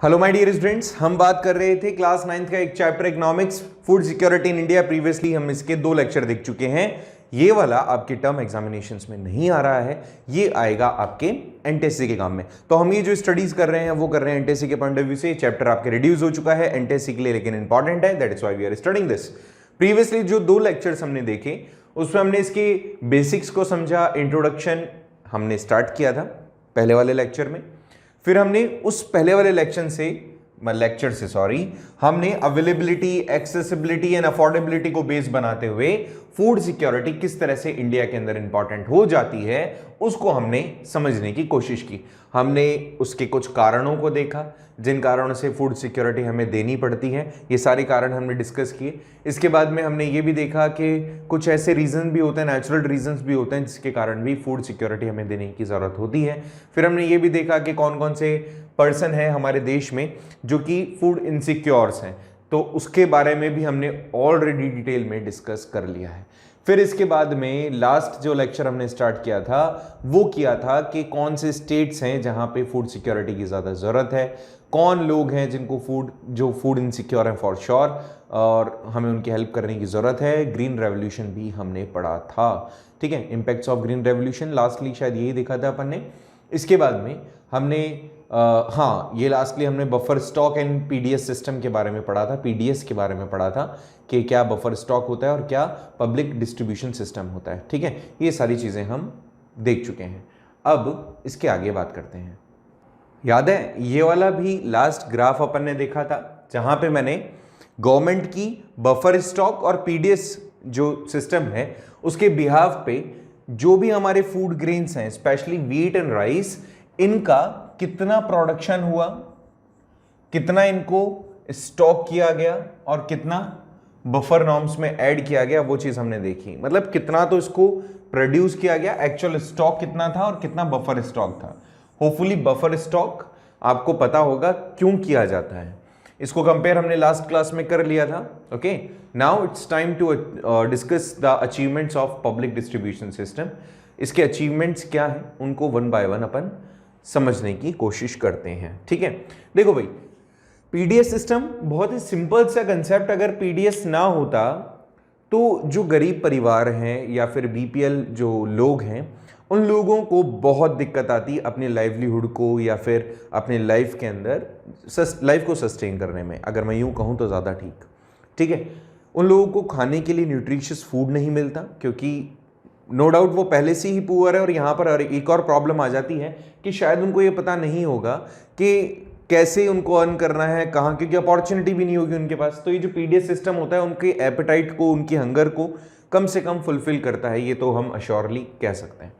Hello my dear students, हम बात कर रहे थे क्लास 9th का एक chapter economics food security in India. Previously हम इसके 2 लेक्चर देख चुके हैं। ये वाला आपके टर्म एग्जामिनेशंस में नहीं आ रहा है, ये आएगा आपके एनटीएससी के काम में। तो हम ये जो स्टडीज कर रहे हैं वो कर रहे हैं एनटीएससी के पॉइंट ऑफ व्यू से। चैप्टर आपके रिड्यूस हो चुका है एनटीएससी के लिए, लेकिन इंपॉर्टेंट है, that is why we are studying this. Previously जो 2 लेक्चर्स हमने देखे उसमें हमने इसके बेसिक्स को समझा, इंट्रोडक्शन हमने स्टार्ट किया था पहले वाले लेक्चर में। फिर हमने उस पहले वाले लेक्चर से हमने अवेलेबिलिटी, एक्सेसिबिलिटी एंड अफोर्डेबिलिटी को बेस बनाते हुए फूड सिक्योरिटी किस तरह से इंडिया के अंदर इंपॉर्टेंट हो जाती है उसको हमने समझने की कोशिश की। हमने उसके कुछ कारणों को देखा जिन कारणों से फूड सिक्योरिटी हमें देनी पड़ती है, ये सारे कारण हमने डिस्कस किए। इसके बाद में हमने ये भी देखा कि कुछ ऐसे रीजन भी होते हैं, नेचुरल रीजंस भी होते हैं जिसके कारण भी फूड सिक्योरिटी हमें देने की ज़रूरत होती है। फिर हमने ये भी देखा कि कौन कौन से पर्सन है हमारे देश में जो कि फूड इनसिक्योर्स हैं, तो उसके बारे में भी हमने ऑलरेडी डिटेल में डिस्कस कर लिया है। फिर इसके बाद में लास्ट जो लेक्चर हमने स्टार्ट किया था वो किया था कि कौन से स्टेट्स हैं जहां पे फूड सिक्योरिटी की ज़्यादा ज़रूरत है, कौन लोग हैं जिनको फूड इनसिक्योर हैं फॉर श्योर, और हमें उनकी हेल्प करने की ज़रूरत है। ग्रीन रेवोल्यूशन भी हमने पढ़ा था, ठीक है, impacts of green revolution lastly शायद यही देखा था अपन ने। इसके बाद में हमने ये लास्टली हमने buffer stock and PDS system के बारे में पढ़ा था, पीडीएस के बारे में पढ़ा था कि क्या बफर स्टॉक होता है और क्या पब्लिक डिस्ट्रीब्यूशन सिस्टम होता है, ठीक है। ये सारी चीज़ें हम देख चुके हैं। अब इसके आगे बात करते हैं। याद है ये वाला भी लास्ट ग्राफ अपन ने देखा था जहां पे मैंने गवर्नमेंट की बफर स्टॉक और पीडीएस जो सिस्टम है उसके बिहाफ पे जो भी हमारे फूड ग्रेन्स हैं, स्पेशली व्हीट एंड राइस, इनका कितना प्रोडक्शन हुआ, कितना इनको स्टॉक किया गया और कितना बफर नॉर्म्स में ऐड किया गया, वो चीज हमने देखी। मतलब कितना तो इसको प्रोड्यूस किया गया, एक्चुअल स्टॉक कितना था और कितना बफर स्टॉक था। होपफुली बफर स्टॉक आपको पता होगा क्यों किया जाता है, इसको कंपेयर हमने लास्ट क्लास में कर लिया था। Okay, now it's time to discuss the achievements of public distribution system. इसके अचीवमेंट्स क्या हैं उनको वन बाय वन अपन समझने की कोशिश करते हैं, ठीक है। देखो भाई, पीडीएस सिस्टम बहुत ही सिंपल सा कंसेप्ट। अगर पीडीएस ना होता तो जो गरीब परिवार हैं या फिर बीपीएल जो लोग हैं उन लोगों को बहुत दिक्कत आती अपने लाइवलीहुड को या फिर अपने लाइफ के अंदर लाइफ को सस्टेन करने में। अगर मैं यूं कहूं तो ज़्यादा ठीक है। उन लोगों को खाने के लिए न्यूट्रिशियस फूड नहीं मिलता क्योंकि नो डाउट वो पहले से ही पुअर है। और यहाँ पर एक और प्रॉब्लम आ जाती है कि शायद उनको ये पता नहीं होगा कि कैसे उनको अर्न करना है, कहाँ, क्योंकि अपॉर्चुनिटी भी नहीं होगी उनके पास। तो ये जो पीडीएस सिस्टम होता है उनके एपेटाइट को, उनकी हंगर को कम से कम फुलफिल करता है, ये तो हम अश्योरली कह सकते हैं।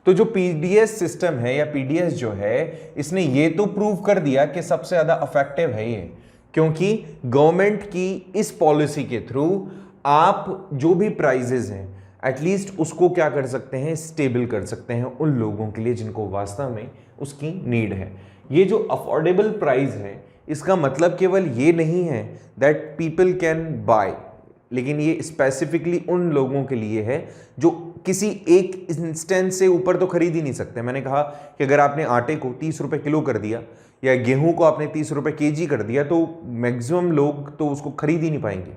तो जो पीडीएस सिस्टम है या पीडीएस जो है, इसने ये तो प्रूव कर दिया कि सबसे ज़्यादा इफेक्टिव है ये, क्योंकि गवर्नमेंट की इस पॉलिसी के थ्रू आप जो भी प्राइजेज हैं एटलीस्ट उसको क्या कर सकते हैं, स्टेबल कर सकते हैं उन लोगों के लिए जिनको वास्तव में उसकी नीड है। ये जो अफोर्डेबल प्राइस है इसका मतलब केवल ये नहीं है दैट पीपल कैन बाय, लेकिन ये स्पेसिफिकली उन लोगों के लिए है जो किसी एक इंस्टेंस से ऊपर तो खरीद ही नहीं सकते। मैंने कहा कि अगर आपने आटे को 30 रुपए किलो कर दिया या गेहूं को आपने 30 रुपए केजी कर दिया तो मैक्सिमम लोग तो उसको खरीद ही नहीं पाएंगे,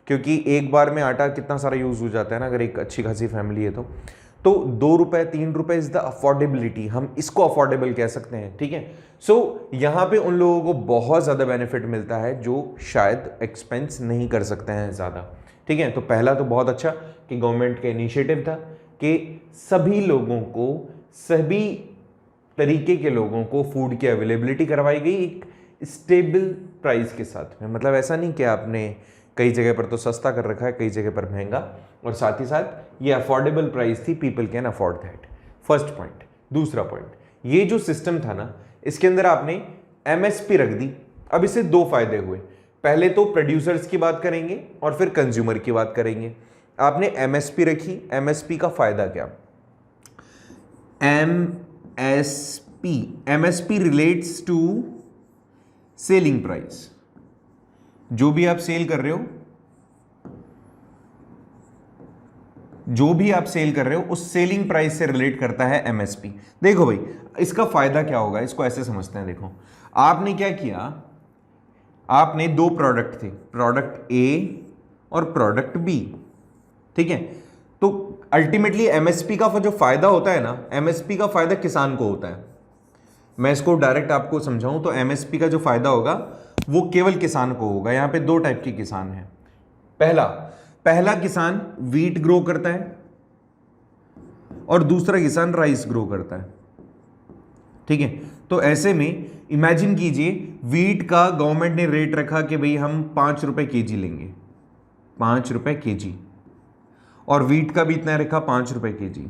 क्योंकि एक बार में आटा कितना सारा यूज हो जाता है ना, अगर एक अच्छी खासी फैमिली है तो 2 रुपए 3 रुपए इज द अफोर्डेबिलिटी, हम इसको अफोर्डेबल कह सकते हैं, ठीक है। सो यहाँ पे उन लोगों को बहुत ज़्यादा बेनिफिट मिलता है जो शायद एक्सपेंस नहीं कर सकते हैं ज़्यादा, ठीक है। तो पहला तो बहुत अच्छा कि गवर्नमेंट का इनिशिएटिव था कि सभी लोगों को, सभी तरीके के लोगों को फूड की अवेलेबिलिटी करवाई गई एक स्टेबल प्राइस के साथ में। मतलब ऐसा नहीं कि आपने कई जगह पर तो सस्ता कर रखा है, कई जगह पर महंगा, और साथ ही साथ ये अफोर्डेबल प्राइस थी, people can afford that. First point. दूसरा पॉइंट, ये जो सिस्टम था ना इसके अंदर आपने एमएसपी रख दी। अब इससे 2 फायदे हुए, पहले तो प्रोड्यूसर्स की बात करेंगे और फिर कंज्यूमर की बात करेंगे। आपने एमएसपी रखी, एमएसपी का फायदा क्या? MSP relates to selling price. जो भी आप सेल कर रहे हो, उस सेलिंग प्राइस से रिलेट करता है एमएसपी। देखो भाई, इसका फायदा क्या होगा, इसको ऐसे समझते हैं। देखो, आपने क्या किया, आपने दो प्रोडक्ट थे, प्रोडक्ट ए और प्रोडक्ट बी, ठीक है। तो अल्टीमेटली एमएसपी का जो फायदा होता है ना, एमएसपी का फायदा किसान को होता है। मैं इसको डायरेक्ट आपको समझाऊं तो एमएसपी का जो फायदा होगा वो केवल किसान को होगा। यहां पे दो टाइप के किसान हैं। पहला किसान वीट ग्रो करता है और दूसरा किसान राइस ग्रो करता है, ठीक है। तो ऐसे में इमेजिन कीजिए, वीट का गवर्नमेंट ने रेट रखा कि भाई हम 5 रुपए केजी लेंगे, 5 रुपए केजी, और वीट का भी इतना रखा 5 रुपए केजी,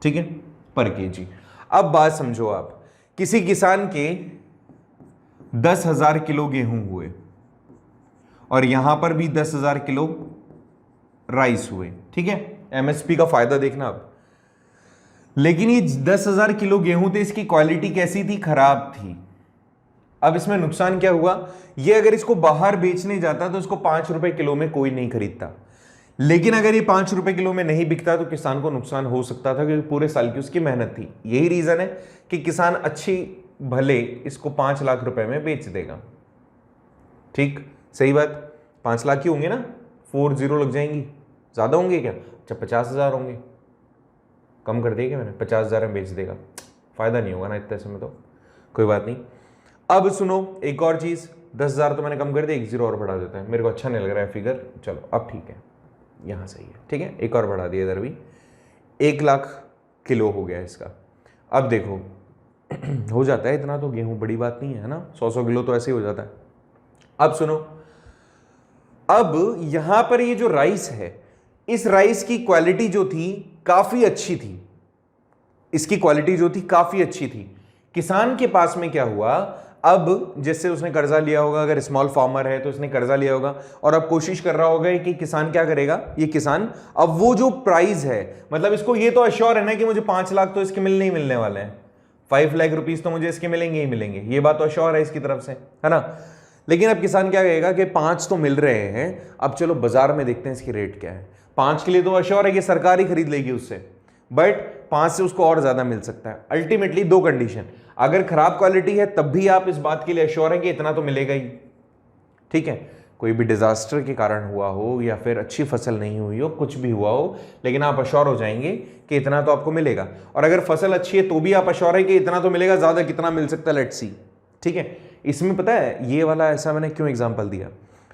ठीक है, पर केजी। अब बात समझो आप, किसी किसान के 10,000 किलो गेहूं हुए और यहां पर भी 10,000 किलो राइस हुए, ठीक है। एमएसपी का फायदा देखना आप। लेकिन ये 10,000 किलो गेहूं थे, इसकी क्वालिटी कैसी थी? खराब थी। अब इसमें नुकसान क्या हुआ, ये अगर इसको बाहर बेचने जाता तो इसको 5 रुपए किलो में कोई नहीं खरीदता। लेकिन अगर ये 5 रुपए किलो में नहीं बिकता तो किसान को नुकसान हो सकता था, क्योंकि पूरे साल की उसकी मेहनत थी। यही रीजन है कि किसान अच्छी भले इसको 5 लाख रुपए में बेच देगा। ठीक, सही बात। 5 लाख ही होंगे ना, 4 जीरो लग जाएंगी, ज्यादा होंगे क्या? अच्छा 50,000 होंगे, कम कर दिए क्या मैंने? 50,000 में बेच देगा, फायदा नहीं होगा ना इतने समय, तो कोई बात नहीं। अब सुनो एक और चीज, 10,000 तो मैंने कम कर दिया, 1 जीरो और बढ़ा देता है, मेरे को अच्छा नहीं लग रहा है फिगर, चलो अब ठीक है, यहां सही है, ठीक है, एक और बढ़ा दिया इधर भी, 1 लाख किलो हो गया इसका। अब देखो हो जाता है इतना तो गेहूं, बड़ी बात नहीं है ना, 100 किलो तो ऐसे ही हो जाता है। अब सुनो, अब यहां पर ये जो राइस है, इस राइस की क्वालिटी जो थी काफी अच्छी थी, इसकी क्वालिटी जो थी काफी अच्छी थी। किसान के पास में क्या हुआ, अब जैसे उसने कर्जा लिया होगा, अगर स्मॉल फार्मर है तो उसने कर्जा लिया होगा और अब कोशिश कर रहा होगा कि किसान क्या करेगा, ये किसान अब वो जो प्राइस है, मतलब इसको ये तो अश्योर है ना कि मुझे 5 लाख तो इसके मिलने ही मिलने वाले हैं, 5 लाख रुपीज तो मुझे इसके मिलेंगे ही मिलेंगे, ये बात तो अश्योर है इसकी तरफ से, है ना। लेकिन अब किसान क्या कहेगा कि 5 तो मिल रहे हैं, अब चलो बाजार में देखते हैं इसकी रेट क्या है। 5 के लिए तो अश्योर है कि सरकार ही खरीद लेगी उससे, बट 5 से उसको और ज्यादा मिल सकता है। अल्टीमेटली दो कंडीशन, अगर खराब क्वालिटी है तब भी आप इस बात के लिए अश्योर हैं कि इतना तो मिलेगा ही, ठीक है। कोई भी डिजास्टर के कारण हुआ हो या फिर अच्छी फसल नहीं हुई हो, कुछ भी हुआ हो, लेकिन आप अश्योर हो जाएंगे कि इतना तो आपको मिलेगा। और अगर फसल अच्छी है तो भी आप अश्योर है कि इतना तो मिलेगा, ज्यादा कितना मिल सकता है, लेट्स सी, ठीक है। इसमें पता है ये वाला ऐसा मैंने क्यों एग्जाम्पल दिया,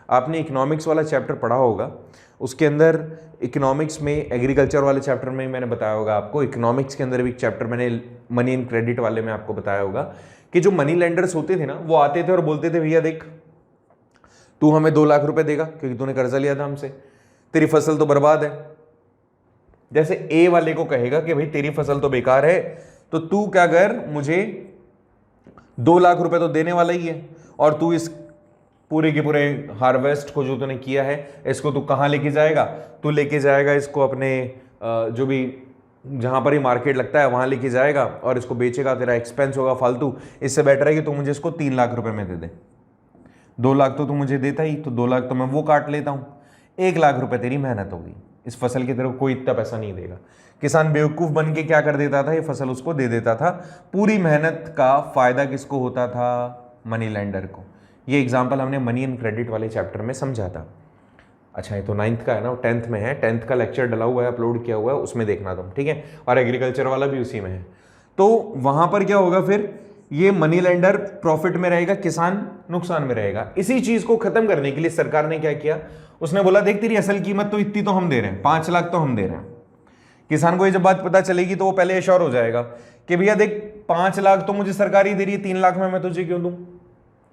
आपने इकोनॉमिक्स वाला चैप्टर पढ़ा होगा, उसके अंदर इकोनॉमिक्स में एग्रीकल्चर वाले चैप्टर में मैंने बताया होगा आपको, इकोनॉमिक्स के अंदर भी एक चैप्टर मैंने मनी एंड क्रेडिट वाले में आपको बताया होगा कि जो मनी लेंडर्स होते थे ना, वो आते थे और बोलते थे भैया देख तू हमें 2 लाख रुपए देगा क्योंकि तूने कर्जा लिया था हमसे, तेरी फसल तो बर्बाद है। जैसे ए वाले को कहेगा कि भाई तेरी फसल तो बेकार है, तो तू क्या कर, मुझे 2 लाख रुपए तो देने वाला ही है, और तू इस पूरे के पूरे हार्वेस्ट को जो तूने किया है इसको तू कहाँ लेके जाएगा, तू लेके जाएगा इसको अपने जो भी जहां पर ही मार्केट लगता है वहां लेके जाएगा और इसको बेचेगा, तेरा एक्सपेंस होगा फालतू। इससे बेटर है कि तू मुझे इसको 3 लाख रुपए में दे दे, 2 लाख तो तू मुझे देता ही, तो 2 लाख तो मैं वो काट लेता हूं, 1 लाख रुपए तेरी मेहनत होगी, इस फसल की तरफ कोई इतना पैसा नहीं देगा। किसान बेवकूफ बन के क्या कर देता था, ये फसल उसको दे देता था, पूरी मेहनत का फायदा किसको होता था, मनी लेंडर को। ये एग्जाम्पल हमने मनी एंड क्रेडिट वाले चैप्टर में समझा था। अच्छा ये तो 9th का है ना, 10th में है, 10th का लेक्चर डला हुआ है, अपलोड किया हुआ है, उसमें देखना तुम, ठीक है। और एग्रीकल्चर वाला भी उसी में है। तो वहां पर क्या होगा फिर, ये मनी लेंडर प्रॉफिट में रहेगा, किसान नुकसान में रहेगा। इसी चीज को खत्म करने के लिए सरकार ने क्या किया, उसने बोला देख तेरी असल कीमत तो इतनी तो हम दे रहे हैं, 5 लाख तो हम दे रहे हैं। किसान को ये जब बात पता चलेगी तो वो पहले एश्योर हो जाएगा कि भैया देख 5 लाख तो मुझे सरकार ही दे रही है, 3 लाख में मैं तुझे क्यों दूं।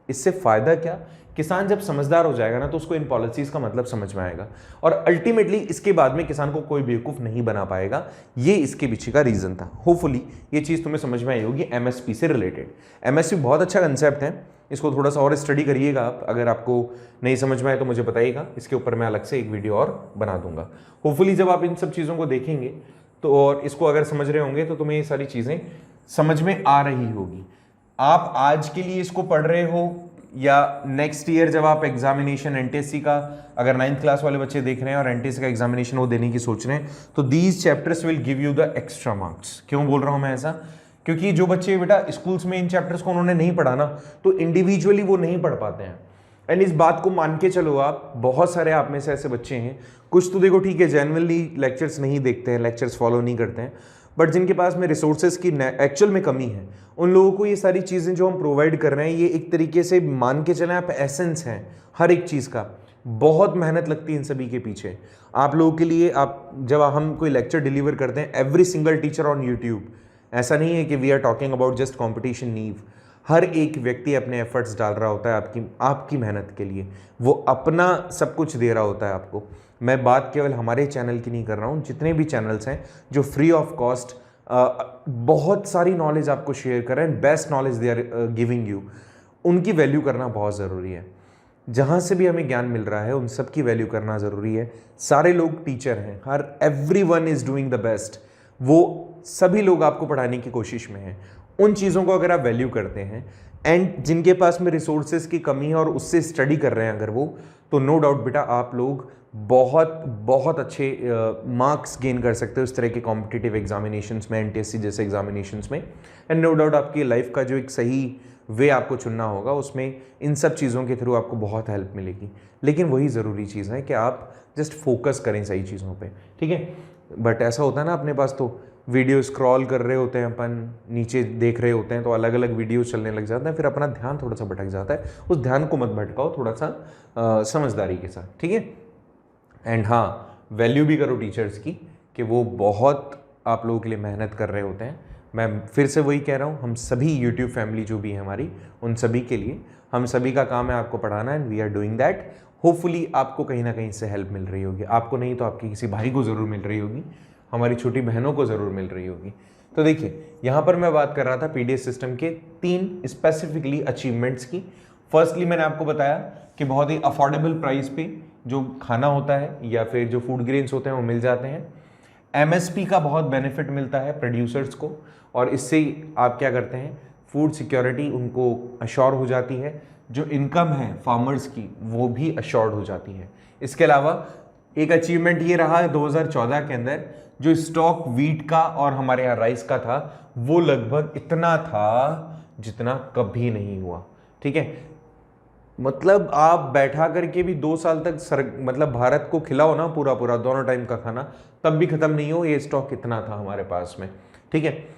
इससे फायदा क्या, किसान जब समझदार हो जाएगा ना तो उसको इन पॉलिसीज का मतलब समझ में आएगा, और अल्टीमेटली इसके बाद में किसान को कोई बेवकूफ नहीं बना पाएगा। ये इसके पीछे का रीजन था। होपफुली ये चीज तुम्हें समझ में आई होगी एमएसपी से रिलेटेड। एमएसपी बहुत अच्छा कंसेप्ट है, इसको थोड़ा सा और स्टडी करिएगा आप। अगर आपको नहीं समझ में आए तो मुझे बताइएगा, इसके ऊपर मैं अलग से एक वीडियो और बना दूंगा। होपफुली जब आप इन सब चीज़ों को देखेंगे तो, और इसको अगर समझ रहे होंगे तो तुम्हें ये सारी चीज़ें समझ में आ रही होगी। आप आज के लिए इसको पढ़ रहे हो या नेक्स्ट ईयर जब आप एग्जामिनेशन एनटीएससी का, अगर 9th क्लास वाले बच्चे देख रहे हैं और एनटीएससी का एग्जामिनेशन वो देने की सोच रहे हैं, तो these chapters will give you the extra marks. क्यों बोल रहा हूं मैं ऐसा, क्योंकि जो बच्चे बेटा स्कूल्स में इन चैप्टर्स को उन्होंने नहीं पढ़ा ना, तो इंडिविजुअली वो नहीं पढ़ पाते हैं। एंड इस बात को मान के चलो आप, बहुत सारे आप में से ऐसे बच्चे हैं, कुछ तो देखो ठीक है जेन्युइनली लेक्चर्स नहीं देखते हैं, लेक्चर्स फॉलो नहीं करते हैं, बट जिनके पास में रिसोर्सेज की एक्चुअल में कमी है, उन लोगों को ये सारी चीज़ें जो हम प्रोवाइड कर रहे हैं, ये एक तरीके से मान के चलें आप एसेंस हैं हर एक चीज़ का। बहुत मेहनत लगती है इन सभी के पीछे आप लोगों के लिए। आप जब हम कोई लेक्चर डिलीवर करते हैं, every single teacher on YouTube, ऐसा नहीं है कि we are talking about just competition niche, हर एक व्यक्ति अपने एफर्ट्स डाल रहा होता है आपकी मेहनत के लिए, वो अपना सब कुछ दे रहा होता है आपको। मैं बात केवल हमारे चैनल की नहीं कर रहा हूँ, जितने भी चैनल्स हैं जो फ्री ऑफ कॉस्ट बहुत सारी नॉलेज आपको शेयर कर रहे हैं, best knowledge they are giving you, उनकी वैल्यू करना बहुत ज़रूरी है। जहाँ से भी हमें ज्ञान मिल रहा है उन सब की वैल्यू करना ज़रूरी है। सारे लोग टीचर हैं, हर everyone is doing the best, वो सभी लोग आपको पढ़ाने की कोशिश में हैं। उन चीज़ों को अगर आप वैल्यू करते हैं एंड जिनके पास में रिसोर्सेज की कमी है और उससे स्टडी कर रहे हैं अगर वो, तो नो डाउट बेटा आप लोग बहुत बहुत अच्छे मार्क्स गेन कर सकते हो इस तरह के कॉम्पिटिटिव एग्जामिनेशंस में, एनटीएससी जैसे एग्जामिनेशंस में। एंड नो डाउट आपकी लाइफ का जो एक सही वे आपको चुनना होगा, उसमें इन सब चीज़ों के थ्रू आपको बहुत हेल्प मिलेगी। लेकिन वही ज़रूरी चीज़ है कि आप जस्ट फोकस करें सही चीज़ों पे, ठीक है। बट ऐसा होता है ना, अपने पास तो वीडियो स्क्रॉल कर रहे होते हैं अपन, नीचे देख रहे होते हैं, तो अलग अलग वीडियो चलने लग जाते हैं, फिर अपना ध्यान थोड़ा सा भटक जाता है। उस ध्यान को मत भटकाओ, थोड़ा सा समझदारी के साथ, ठीक है। एंड हाँ, वैल्यू भी करो टीचर्स की कि वो बहुत आप लोगों के लिए मेहनत कर रहे होते हैं। मैं फिर से वही कह रहा हूँ, हम सभी यूट्यूब फैमिली जो भी है हमारी, उन सभी के लिए, हम सभी का काम है आपको पढ़ाना, and we are doing that. Hopefully आपको कहीं ना कहीं से हेल्प मिल रही होगी, आपको नहीं तो आपके किसी भाई को ज़रूर मिल रही होगी, हमारी छोटी बहनों को ज़रूर मिल रही होगी। तो देखिए, यहाँ पर मैं बात कर रहा था पीडीएस सिस्टम के 3 स्पेसिफिकली अचीवमेंट्स की। फर्स्टली मैंने आपको बताया कि बहुत ही अफोर्डेबल प्राइस पे जो खाना होता है या फिर जो फूड ग्रेन्स होते हैं वो मिल जाते हैं। एमएसपी का बहुत बेनिफिट मिलता है प्रोड्यूसर्स को, और इससे आप क्या करते हैं, फूड सिक्योरिटी उनको अश्योर हो जाती है, जो इनकम है फार्मर्स की वो भी अश्योर्ड हो जाती है। इसके अलावा एक अचीवमेंट ये रहा है 2014 के अंदर, जो स्टॉक वीट का और हमारे यहाँ राइस का था, वो लगभग इतना था जितना कभी नहीं हुआ, ठीक है। मतलब आप बैठा करके भी 2 साल तक मतलब भारत को खिलाओ ना पूरा पूरा दोनों टाइम का खाना, तब भी खत्म नहीं हो, ये स्टॉक कितना था हमारे पास में, ठीक है।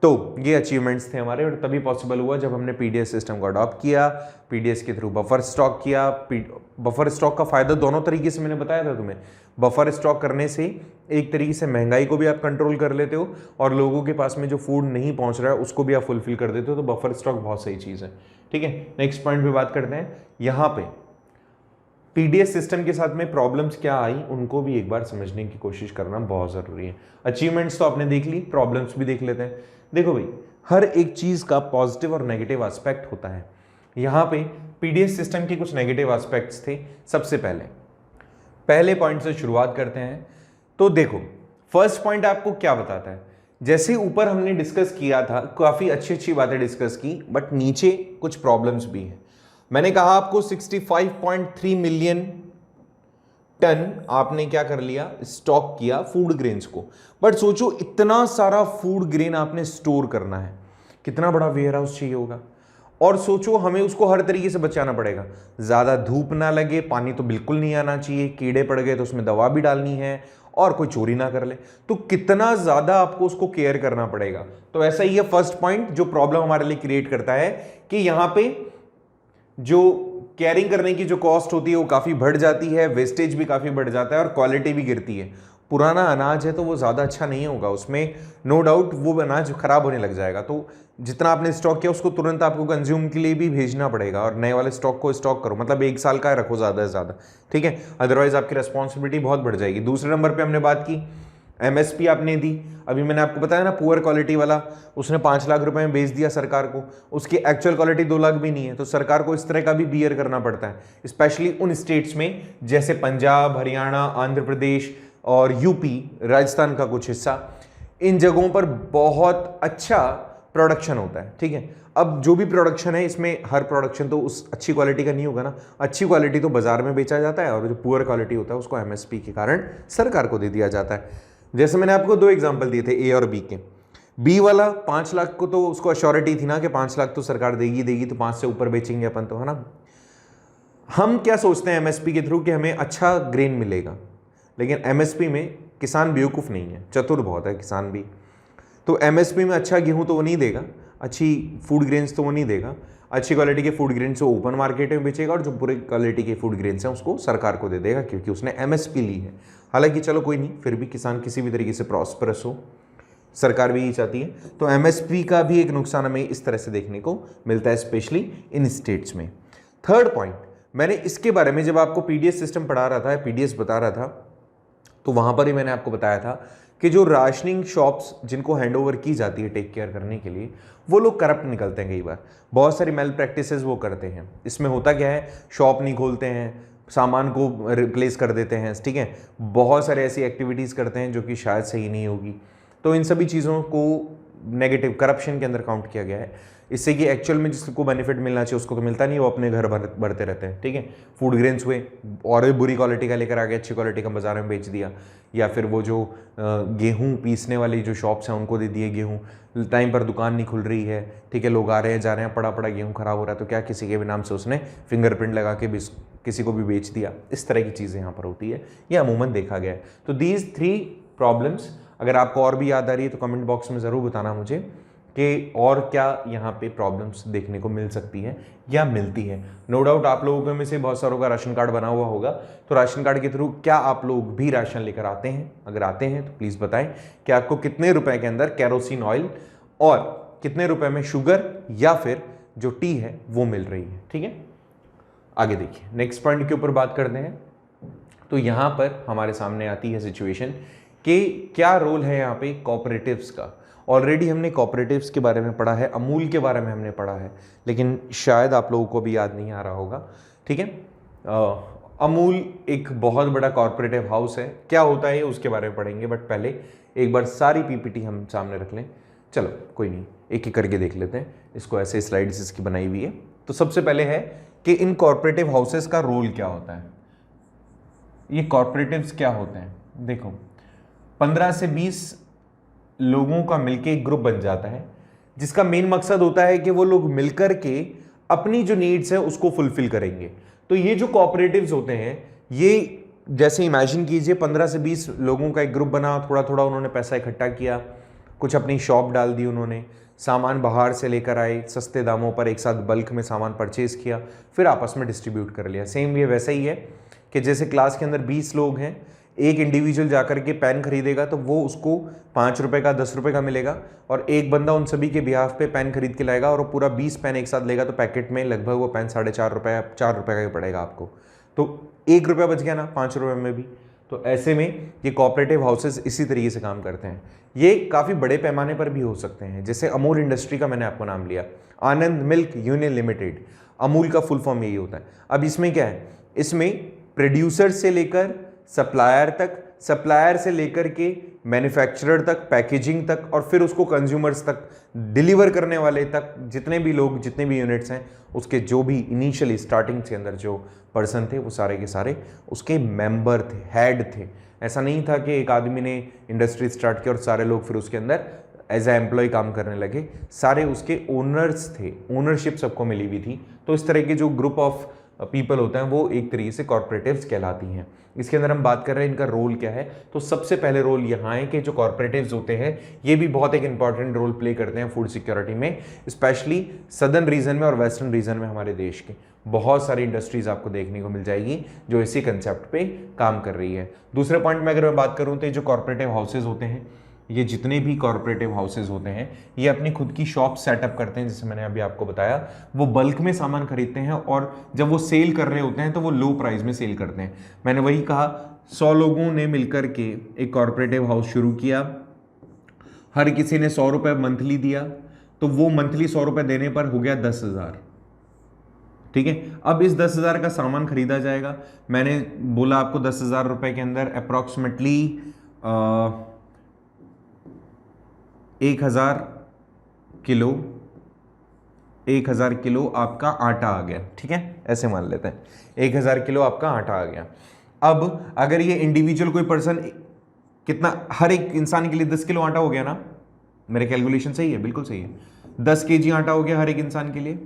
तो ये अचीवमेंट्स थे हमारे, और तभी पॉसिबल हुआ जब हमने पीडीएस सिस्टम को अडॉप्ट किया, पीडीएस के थ्रू बफर स्टॉक किया। बफर स्टॉक का फायदा दोनों तरीके से मैंने बताया था तुम्हें। बफर स्टॉक करने से एक तरीके से महंगाई को भी आप कंट्रोल कर लेते हो, और लोगों के पास में जो फूड नहीं पहुंच रहा है उसको भी आप फुलफिल कर देते हो। तो बफर स्टॉक बहुत सही चीज़ है, ठीक है। नेक्स्ट पॉइंट पे बात करते हैं। यहाँ पे पीडीएस सिस्टम के साथ में प्रॉब्लम्स क्या आई, उनको भी एक बार समझने की कोशिश करना बहुत ज़रूरी है। अचीवमेंट्स तो आपने देख ली, प्रॉब्लम्स भी देख लेते हैं। देखो भाई, हर एक चीज़ का पॉजिटिव और नेगेटिव एस्पेक्ट होता है। यहाँ पे पीडीएस सिस्टम के कुछ नेगेटिव एस्पेक्ट्स थे। सबसे पहले पॉइंट से शुरुआत करते हैं। तो देखो, फर्स्ट पॉइंट आपको क्या बताता है, जैसे ऊपर हमने डिस्कस किया था, काफ़ी अच्छी अच्छी बातें डिस्कस की, बट नीचे कुछ प्रॉब्लम्स भी हैं। मैंने कहा आपको 65.3 मिलियन टन आपने क्या कर लिया, स्टॉक किया फूड ग्रेन्स को। बट सोचो, इतना सारा फूड ग्रेन आपने स्टोर करना है, कितना बड़ा वेयर हाउस चाहिए होगा। और सोचो, हमें उसको हर तरीके से बचाना पड़ेगा, ज़्यादा धूप ना लगे, पानी तो बिल्कुल नहीं आना चाहिए, कीड़े पड़ गए तो उसमें दवा भी डालनी है, और कोई चोरी ना कर ले, तो कितना ज़्यादा आपको उसको केयर करना पड़ेगा। तो ऐसा ही है फर्स्ट पॉइंट, जो प्रॉब्लम हमारे लिए क्रिएट करता है कि यहाँ पे जो कैरिंग करने की जो कॉस्ट होती है वो काफ़ी बढ़ जाती है, वेस्टेज भी काफ़ी बढ़ जाता है, और क्वालिटी भी गिरती है। पुराना अनाज है तो वो ज़्यादा अच्छा नहीं होगा, उसमें नो डाउट वो अनाज खराब होने लग जाएगा। तो जितना आपने स्टॉक किया उसको तुरंत आपको कंज्यूम के लिए भी भेजना पड़ेगा, और नए वाले स्टॉक को स्टॉक करो, मतलब 1 साल का रखो ज़्यादा से ज़्यादा, ठीक है। अदरवाइज आपकी रिस्पॉन्सिबिलिटी बहुत बढ़ जाएगी। दूसरे नंबर पर हमने बात की एमएसपी आपने दी। अभी मैंने आपको बताया ना, पुअर क्वालिटी वाला उसने 5 लाख रुपए में बेच दिया सरकार को, उसकी एक्चुअल क्वालिटी 2 लाख भी नहीं है। तो सरकार को इस तरह का भी बियर करना पड़ता है, स्पेशली उन स्टेट्स में जैसे पंजाब, हरियाणा, आंध्र प्रदेश और यूपी, राजस्थान का कुछ हिस्सा। इन जगहों पर बहुत अच्छा प्रोडक्शन होता है, ठीक है। अब जो भी प्रोडक्शन है, इसमें हर प्रोडक्शन तो उस अच्छी क्वालिटी का नहीं होगा ना। अच्छी क्वालिटी तो बाजार में बेचा जाता है, और जो पुअर क्वालिटी होता है उसको एमएसपी के कारण सरकार को दे दिया जाता है। जैसे मैंने आपको 2 एग्जांपल दिए थे, ए और बी के। बी वाला 5 लाख को तो उसको अश्योरिटी थी ना कि 5 लाख तो सरकार देगी देगी, तो 5 से ऊपर बेचेंगे अपन तो, है ना। हम क्या सोचते हैं एमएसपी के थ्रू कि हमें अच्छा ग्रेन मिलेगा, लेकिन एमएसपी में किसान बेवकूफ़ नहीं है, चतुर बहुत है किसान भी। तो एमएसपी में अच्छा गेहूं तो वो नहीं देगा, अच्छी फूड ग्रेन्स तो वो नहीं देगा, अच्छी क्वालिटी के फूड ग्रेन्स वो ओपन मार्केट में बेचेगा, और जो बुरे क्वालिटी के फूड ग्रेन्स हैं उसको सरकार को दे देगा, क्योंकि उसने एमएसपी ली है। हालांकि चलो कोई नहीं, फिर भी किसान किसी भी तरीके से प्रॉस्परस हो, सरकार भी यही चाहती है। तो एमएसपी का भी एक नुकसान हमें इस तरह से देखने को मिलता है, स्पेशली इन स्टेट्स में। थर्ड पॉइंट, मैंने इसके बारे में जब आपको पीडीएस सिस्टम पढ़ा रहा था, पीडीएस बता रहा था, तो वहां पर ही मैंने आपको बताया था कि जो राशनिंग शॉप्स जिनको हैंडओवर की जाती है टेक केयर करने के लिए, वो लोग करप्ट निकलते हैं कई बार, बहुत सारी मेल प्रैक्टिसेस वो करते हैं। इसमें होता क्या है, शॉप नहीं खोलते हैं, सामान को रिप्लेस कर देते हैं, ठीक है, बहुत सारे ऐसी एक्टिविटीज़ करते हैं जो कि शायद सही नहीं होगी। तो इन सभी चीज़ों को नेगेटिव करप्शन के अंदर काउंट किया गया है, इससे कि एक्चुअल में जिसको बेनिफिट मिलना चाहिए उसको तो मिलता नहीं, वो अपने घर भरते रहते हैं, ठीक है। फूड ग्रेन्स हुए और भी बुरी क्वालिटी का लेकर आ गया, अच्छी क्वालिटी का बाजार में बेच दिया, या फिर वो जो गेहूं पीसने वाली जो शॉप्स हैं उनको दे दिए गेहूं, टाइम पर दुकान नहीं खुल रही है, ठीक है, लोग आ रहे हैं जा रहे हैं, पड़ा पड़ा गेहूं खराब हो रहा है, तो क्या किसी के भी नाम से उसने फिंगरप्रिंट लगा के किसी को भी बेच दिया। इस तरह की चीज़ें यहाँ पर होती है, ये अमूमन देखा गया है। तो दीज 3 प्रॉब्लम्स, अगर आपको और भी याद आ रही है तो कमेंट बॉक्स में ज़रूर बताना मुझे कि और क्या यहाँ पे प्रॉब्लम्स देखने को मिल सकती है या मिलती है। नो डाउट आप लोगों में से बहुत सारों का राशन कार्ड बना हुआ होगा, तो राशन कार्ड के थ्रू क्या आप लोग भी राशन लेकर आते हैं? अगर आते हैं तो प्लीज़ बताएं कि आपको कितने रुपए के अंदर केरोसिन ऑयल और कितने रुपए में शुगर या फिर जो टी है वो मिल रही है, ठीक है। आगे देखिए, नेक्स्ट पॉइंट के ऊपर बात करते हैं। तो यहाँ पर हमारे सामने आती है सिचुएशन कि क्या रोल है यहाँ पे कोऑपरेटिव्स का। ऑलरेडी हमने कोऑपरेटिव्स के बारे में पढ़ा है, अमूल के बारे में हमने पढ़ा है, लेकिन शायद आप लोगों को भी याद नहीं आ रहा होगा, ठीक है। अमूल एक बहुत बड़ा कॉर्पोरेटिव हाउस है, क्या होता है उसके बारे में पढ़ेंगे, बट पहले एक बार सारी पीपीटी हम सामने रख लें। चलो कोई नहीं, एक एक करके देख लेते हैं इसको, ऐसे स्लाइड्स इसकी बनाई हुई है। तो सबसे पहले है कि इन कॉर्पोरेटिव हाउसेस का रोल क्या होता है। ये कॉर्पोरेटिव्स क्या होते हैं, देखो 15 से 20 लोगों का मिलके एक ग्रुप बन जाता है, जिसका मेन मकसद होता है कि वो लोग मिलकर के अपनी जो नीड्स है उसको फुलफिल करेंगे। तो ये जो कोऑपरेटिव्स होते हैं, ये जैसे इमेजिन कीजिए 15 से 20 लोगों का एक ग्रुप बना, थोड़ा थोड़ा उन्होंने पैसा इकट्ठा किया, कुछ अपनी शॉप डाल दी उन्होंने, सामान बाहर से लेकर आए, सस्ते दामों पर एक साथ बल्क में सामान परचेज किया, फिर आपस में डिस्ट्रीब्यूट कर लिया। सेम ये वैसा ही है कि जैसे क्लास के अंदर 20 लोग हैं, एक इंडिविजुअल जाकर के पेन खरीदेगा तो वो उसको 5 रुपए का 10 रुपए का मिलेगा, और एक बंदा उन सभी के बिहाफ पे पेन खरीद के लाएगा और पूरा 20 पेन एक साथ लेगा, तो पैकेट में लगभग वो पेन 4.5 रुपये 4 रुपये का ही पड़ेगा आपको, तो 1 रुपया बच गया ना 5 रुपये में भी। तो ऐसे में ये कोऑपरेटिव हाउसेस इसी तरीके से काम करते हैं। ये काफ़ी बड़े पैमाने पर भी हो सकते हैं, जैसे अमूल इंडस्ट्री का मैंने आपको नाम लिया, आनंद मिल्क यूनियन लिमिटेड, अमूल का फुल फॉर्म यही होता है। अब इसमें क्या है, इसमें प्रोड्यूसर से लेकर सप्लायर तक, सप्लायर से लेकर के मैन्युफैक्चरर तक, पैकेजिंग तक, और फिर उसको कंज्यूमर्स तक डिलीवर करने वाले तक, जितने भी लोग, जितने भी यूनिट्स हैं, उसके जो भी इनिशियली स्टार्टिंग के अंदर जो पर्सन थे वो सारे के सारे उसके मेंबर थे, हेड थे। ऐसा नहीं था कि एक आदमी ने इंडस्ट्री स्टार्ट की और सारे लोग फिर उसके अंदर एज ए एम्प्लॉय काम करने लगे, सारे उसके ओनर्स थे, ओनरशिप सबको मिली हुई थी। तो इस तरह के जो ग्रुप ऑफ पीपल होते हैं वो एक तरीके से कॉर्पोरेटिव्स कहलाती हैं। इसके अंदर हम बात कर रहे हैं इनका रोल क्या है, तो सबसे पहले रोल यहाँ है कि जो कॉर्पोरेटिव्स होते हैं ये भी बहुत एक इंपॉर्टेंट रोल प्ले करते हैं फूड सिक्योरिटी में, स्पेशली सदर्न रीजन में और वेस्टर्न रीजन में हमारे देश के बहुत सारी इंडस्ट्रीज आपको देखने को मिल जाएगी जो इसी कंसेप्ट पे काम कर रही है। दूसरे पॉइंट में अगर मैं बात करूँ तो ये जो कॉर्पोरेटिव हाउसेज होते हैं, ये जितने भी कॉर्पोरेटिव हाउसेज होते हैं ये अपनी खुद की शॉप सेटअप करते हैं, जैसे मैंने अभी आपको बताया, वो बल्क में सामान खरीदते हैं और जब वो सेल कर रहे होते हैं तो वो लो प्राइस में सेल करते हैं। मैंने वही कहा 100 लोगों ने मिलकर के एक कॉर्पोरेटिव हाउस शुरू किया, हर किसी ने 100 रुपये मंथली दिया, तो वो मंथली 100 रुपये देने पर हो गया 10,000, ठीक है। अब इस 10,000 का सामान खरीदा जाएगा, मैंने बोला आपको 10,000 रुपये के अंदर अप्रॉक्सीमेटली 1,000 किलो आपका आटा आ गया, ठीक है, ऐसे मान लेते हैं 1,000 किलो आपका आटा आ गया। अब अगर ये इंडिविजुअल कोई पर्सन, कितना, हर एक इंसान के लिए 10 किलो आटा हो गया ना, मेरे कैलकुलेशन सही है? बिल्कुल सही है। 10 केजी आटा हो गया हर एक इंसान के लिए।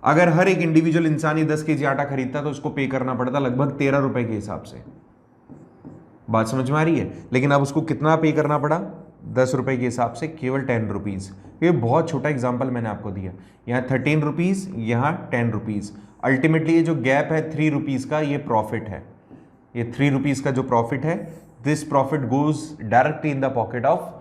अगर हर एक इंडिविजुअल इंसान ये 10 केजी आटा खरीदता तो उसको पे करना पड़ता लगभग 13 रुपए के हिसाब से। बात समझ में आ रही है? लेकिन अब उसको कितना पे करना पड़ा? 10 रुपए के हिसाब से केवल 10 रुपीज। ये बहुत छोटा एग्जाम्पल मैंने आपको दिया। यहाँ 13 रुपीज, यहाँ 10 रुपीज। अल्टीमेटली ये जो गैप है 3 रुपीज का, ये प्रॉफिट है। ये 3 रुपीज का जो प्रॉफिट है, this profit goes directly in the pocket of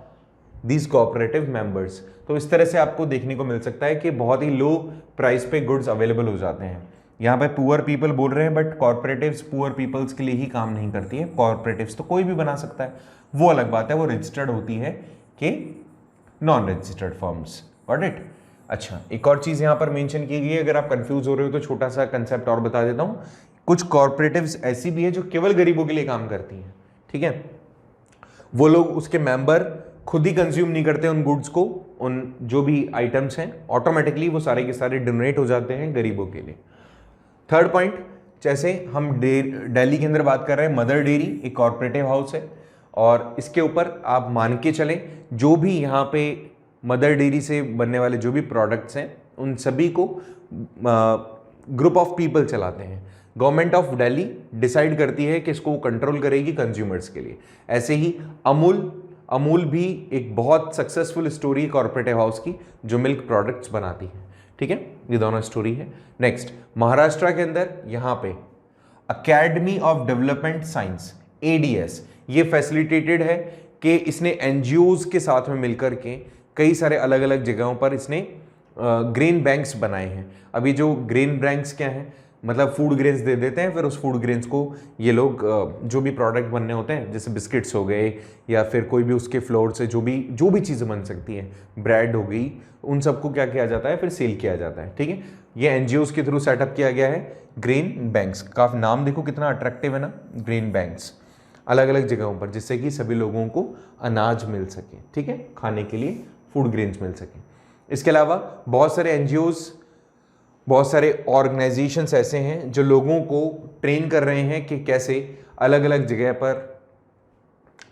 these cooperative members. तो इस तरह से आपको देखने को मिल सकता है कि बहुत ही लो प्राइस पे गुड्स अवेलेबल हो जाते हैं। यहाँ पे पुअर पीपल बोल रहे हैं, बट कॉर्पोरेटिव्स पुअर पीपल्स के लिए ही काम नहीं करती है। कॉर्पोरेटिव्स तो कोई भी बना सकता है, वो अलग बात है, वो रजिस्टर्ड होती है कि non registered firms. Got it? अच्छा, एक और चीज यहाँ पर मेंशन की गई है, अगर आप कंफ्यूज हो रहे हो तो छोटा सा कंसेप्ट और बता देता हूँ। कुछ कॉर्पोरेटिव्स ऐसी भी है जो केवल गरीबों के लिए काम करती हैं, ठीक है? वो लोग, उसके मेंबर खुद ही कंज्यूम नहीं करते उन गुड्स को, उन जो भी आइटम्स हैं, ऑटोमेटिकली वो सारे के सारे डोनेट हो जाते हैं गरीबों के लिए। थर्ड पॉइंट, जैसे हम दिल्ली के अंदर बात कर रहे हैं, मदर डेयरी एक कॉर्पोरेटिव हाउस है, और इसके ऊपर आप मान के चलें जो भी यहाँ पे मदर डेयरी से बनने वाले जो भी प्रोडक्ट्स हैं, उन सभी को ग्रुप ऑफ पीपल चलाते हैं। गवर्नमेंट ऑफ दिल्ली डिसाइड करती है कि इसको कंट्रोल करेगी कंज्यूमर्स के लिए। ऐसे ही अमूल भी एक बहुत सक्सेसफुल स्टोरी है कॉर्पोरेटिव हाउस की, जो मिल्क प्रोडक्ट्स बनाती है, ठीक है? ये दोनों स्टोरी है। नेक्स्ट, महाराष्ट्र के अंदर यहाँ पे academy of development science, ADS, ये फैसिलिटेटेड है कि इसने एनजीओज के साथ में मिलकर के कई सारे अलग अलग जगहों पर इसने ग्रेन बैंक्स बनाए हैं। अभी जो ग्रेन बैंक्स क्या हैं, मतलब फूड ग्रेन्स दे देते हैं, फिर उस फूड ग्रेन्स को ये लोग जो भी प्रोडक्ट बनने होते हैं, जैसे बिस्किट्स हो गए या फिर कोई भी उसके फ्लोर से जो भी चीज़ें बन सकती हैं, ब्रेड हो गई, उन सबको क्या किया जाता है, फिर सेल किया जाता है, ठीक है? ये एनजीओज के थ्रू सेटअप किया गया है ग्रेन बैंक्स का। नाम देखो कितना अट्रैक्टिव है ना, ग्रेन बैंक्स, अलग अलग जगहों पर, जिससे कि सभी लोगों को अनाज मिल सके, ठीक है? खाने के लिए फूड ग्रेन्स मिल सके। इसके अलावा बहुत सारे एनजीओज, बहुत सारे ऑर्गेनाइजेशंस ऐसे हैं जो लोगों को ट्रेन कर रहे हैं कि कैसे अलग अलग जगह पर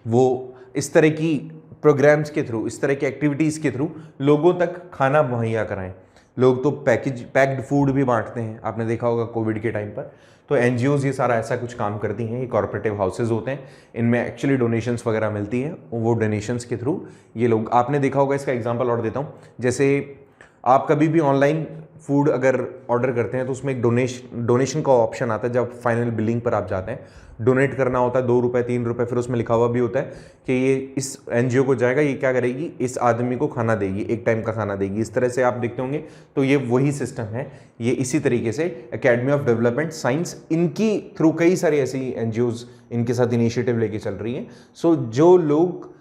वो इस तरह की प्रोग्राम्स के थ्रू, इस तरह की एक्टिविटीज़ के थ्रू लोगों तक खाना मुहैया कराएं। लोग तो पैक्ड फूड भी बांटते हैं, आपने देखा होगा कोविड के टाइम पर। तो एनजीओज ये सारा ऐसा कुछ काम करती हैं। ये कॉर्पोरेटिव हाउसेज होते हैं, इनमें एक्चुअली डोनेशंस वगैरह मिलती हैं, वो डोनेशंस के थ्रू ये लोग, आपने देखा होगा, इसका एग्जांपल और देता हूँ। जैसे आप कभी भी ऑनलाइन फूड अगर ऑर्डर करते हैं तो उसमें एक डोनेशन का ऑप्शन आता है। जब फाइनल बिलिंग पर आप जाते हैं, डोनेट करना होता है 2 रुपये 3 रुपये, फिर उसमें लिखा हुआ भी होता है कि ये इस एनजीओ को जाएगा, ये क्या करेगी, इस आदमी को खाना देगी, एक टाइम का खाना देगी। इस तरह से आप देखते होंगे, तो ये वही सिस्टम है। ये इसी तरीके से एकेडमी ऑफ डेवलपमेंट साइंस, इनकी थ्रू कई सारी ऐसी एनजीओज इनके साथ इनिशिएटिव लेके चल रही हैं। सो जो लोग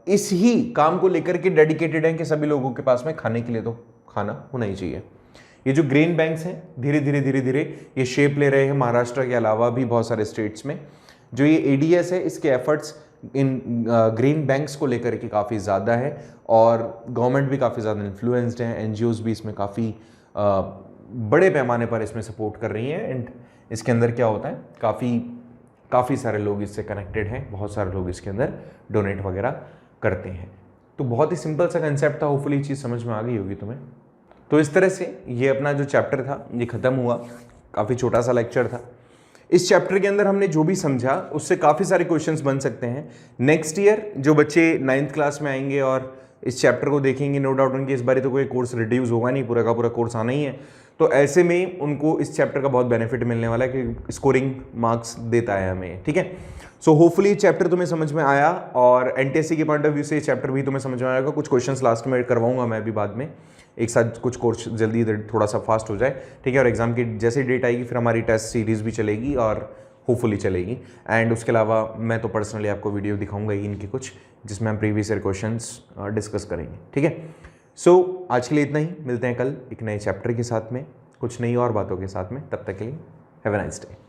इस ही काम को लेकर के डेडिकेटेड हैं कि सभी लोगों के पास में खाने के लिए तो खाना होना ही चाहिए। ये जो ग्रेन बैंक्स हैं धीरे धीरे ये शेप ले रहे हैं महाराष्ट्र के अलावा भी बहुत सारे स्टेट्स में। जो ये ADS है, इसके एफर्ट्स इन ग्रेन बैंक्स को लेकर के काफ़ी ज़्यादा है, और गवर्नमेंट भी काफ़ी ज़्यादा इन्फ्लुएंस्ड है, एनजीओज भी इसमें काफ़ी बड़े पैमाने पर इसमें सपोर्ट कर रही हैं। एंड इसके अंदर क्या होता है, काफ़ी सारे लोग इससे कनेक्टेड हैं, बहुत सारे लोग इसके अंदर डोनेट वगैरह करते हैं। तो बहुत ही सिंपल सा कंसेप्ट था, होपफुली ये चीज़ समझ में आ गई होगी तुम्हें। तो इस तरह से ये अपना जो चैप्टर था ये ख़त्म हुआ। काफ़ी छोटा सा लेक्चर था। इस चैप्टर के अंदर हमने जो भी समझा उससे काफ़ी सारे क्वेश्चंस बन सकते हैं। नेक्स्ट ईयर जो बच्चे 9th क्लास में आएंगे और इस चैप्टर को देखेंगे, नो डाउट उनकी इस बार तो कोई कोर्स रिड्यूस होगा नहीं, पूरा का पूरा कोर्स आना ही है। तो ऐसे में उनको इस चैप्टर का बहुत बेनिफिट मिलने वाला है कि स्कोरिंग मार्क्स देता है हमें, ठीक है? सो होपफुली चैप्टर तुम्हें समझ में आया, और NTSC के पॉइंट ऑफ व्यू से चैप्टर भी तुम्हें समझ में आएगा। कुछ क्वेश्चंस लास्ट में करवाऊंगा मैं भी बाद में, एक साथ कुछ कोर्स जल्दी थोड़ा सा फास्ट हो जाए, ठीक है? और एग्जाम की जैसे डेट आएगी फिर हमारी टेस्ट सीरीज़ भी चलेगी और होपफुली चलेगी। एंड उसके अलावा मैं तो पर्सनली आपको वीडियो दिखाऊंगा ही इनके कुछ, जिसमें हम प्रीवियस ईयर क्वेश्चंस डिस्कस करेंगे, ठीक है? सो आज के लिए इतना ही, मिलते हैं कल एक नए चैप्टर के साथ में, कुछ नई और बातों के साथ में। तब तक के लिए हैव अ नाइस डे।